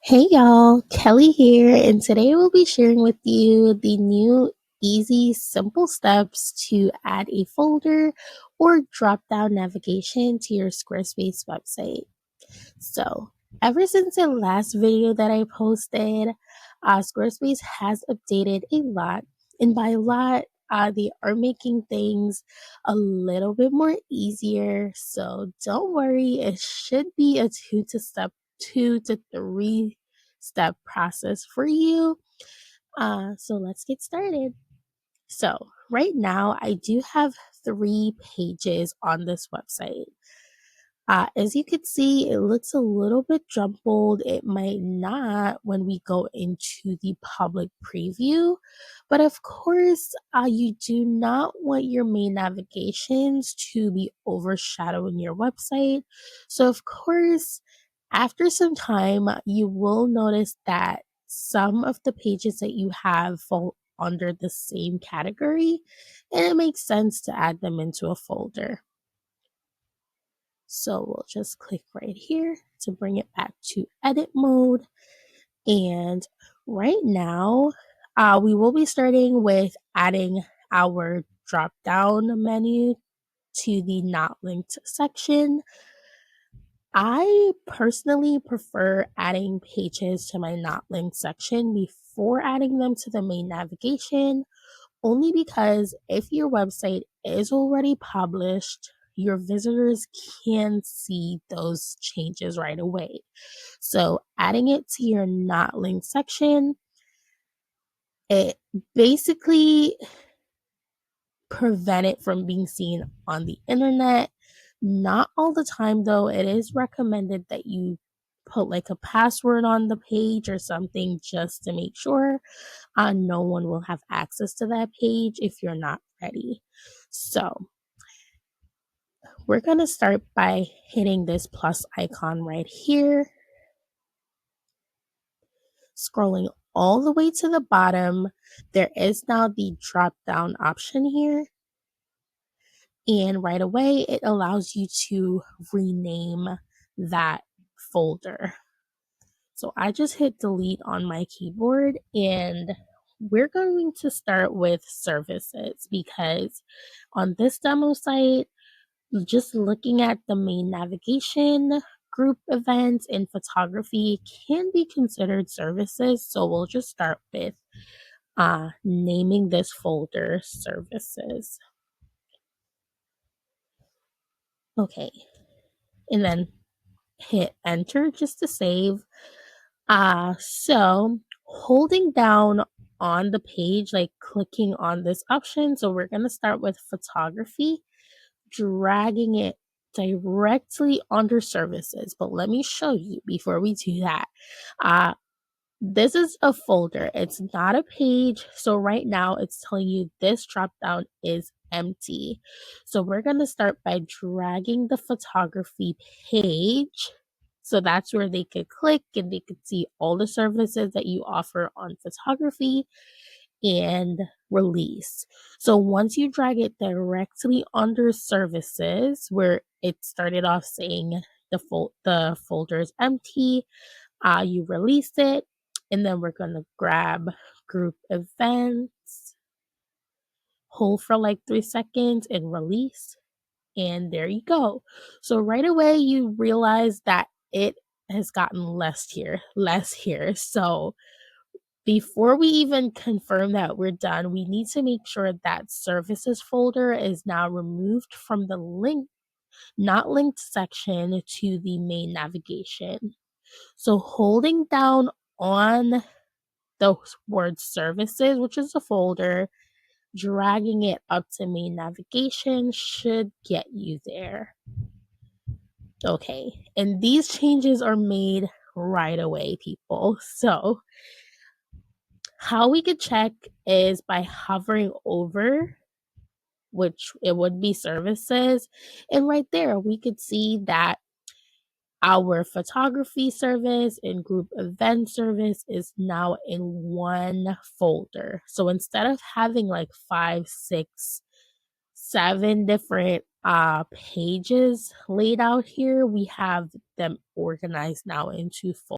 Hey y'all, Kelly here, and today we'll be sharing with you the new easy, simple steps to add a folder or drop down navigation to your Squarespace website. So, ever since the last video that I posted, Squarespace has updated a lot, and by a lot, they are making things a little bit more easier. So don't worry, it should be a two to three step process for you. So let's get started. So right now, I do have 3 pages on this website. As you can see, it looks a little bit jumbled. It might not when we go into the public preview, but of course, you do not want your main navigations to be overshadowing your website. So, of course, after some time, you will notice that some of the pages that you have fall under the same category, and it makes sense to add them into a folder. So we'll just click right here to bring it back to edit mode. And right now, we will be starting with adding our drop down menu to the not linked section. I personally prefer adding pages to my not linked section before adding them to the main navigation, only because if your website is already published, your visitors can see those changes right away. So adding it to your not linked section, it basically prevent it from being seen on the internet. Not all the time though. It is recommended that you put like a password on the page or something just to make sure no one will have access to that page if you're not ready. So we're going to start by hitting this plus icon right here, scrolling all the way to the bottom. There is now the drop down option here. And right away, it allows you to rename that folder. So I just hit delete on my keyboard, and we're going to start with services because on this demo site, just looking at the main navigation, group events, and photography can be considered services. So we'll just start with naming this folder services. Okay, and then hit enter just to save. So holding down on the page, like clicking on this option. So we're going to start with photography, dragging it directly under services. But let me show you before we do that. Uh, this is a folder. It's not a page. So right now it's telling you this drop down is empty. So we're going to start by dragging the photography page. So that's where they could click and they could see all the services that you offer on photography and release. So once you drag it directly under services, where it started off saying the folder is empty, you release it, and then we're gonna grab group events, hold for like 3 seconds, and release. And there you go. So right away you realize that it has gotten less here. So before we even confirm that we're done, we need to make sure that services folder is now removed from the not linked section to the main navigation. So holding down on the word services, which is a folder, dragging it up to main navigation should get you there. Okay, and these changes are made right away, people. So how we could check is by hovering over, which it would be services. And right there, we could see that our photography service and group event service is now in one folder. So instead of having like 5, 6, 7 different pages laid out here, we have them organized now into folders.